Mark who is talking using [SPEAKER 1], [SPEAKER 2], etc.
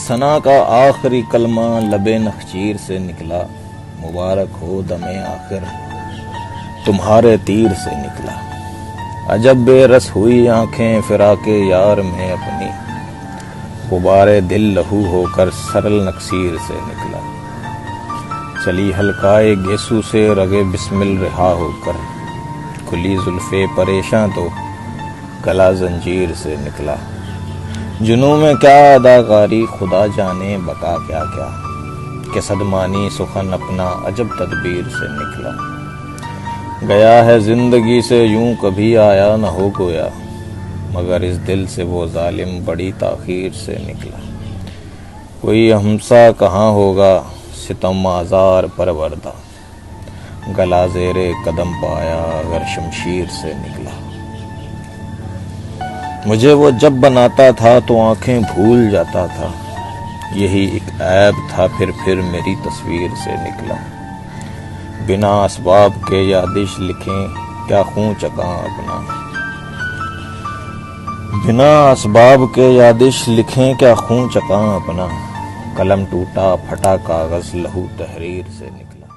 [SPEAKER 1] ثنا کا آخری کلمہ لب نخچیر سے نکلا، مبارک ہو دم آخر تمہارے تیر سے نکلا۔ عجب بے رس ہوئی آنکھیں فراق یار میں اپنی، غبار دل لہو ہو کر سرل نکسیر سے نکلا۔ چلی حلقائے گیسو سے رگے بسمل رہا ہو کر، کھلی زلفے پریشاں تو گلا زنجیر سے نکلا۔ جنوں میں کیا اداکاری خدا جانے بقا کیا کیا، کہ صدمانی سخن اپنا عجب تدبیر سے نکلا۔ گیا ہے زندگی سے یوں کبھی آیا نہ ہو گویا، مگر اس دل سے وہ ظالم بڑی تاخیر سے نکلا۔ کوئی ہمسا کہاں ہوگا ستم آزار پروردہ، گلا زیر قدم پایا اگر شمشیر سے نکلا۔ مجھے وہ جب بناتا تھا تو آنکھیں بھول جاتا تھا، یہی ایک عیب تھا پھر میری تصویر سے نکلا۔ بنا اسباب کے یادش لکھیں کیا خون چکاں اپنا، بنا اسباب کے یادش لکھیں کیا خون چکاں اپنا، قلم ٹوٹا پھٹا کاغذ لہو تحریر سے نکلا۔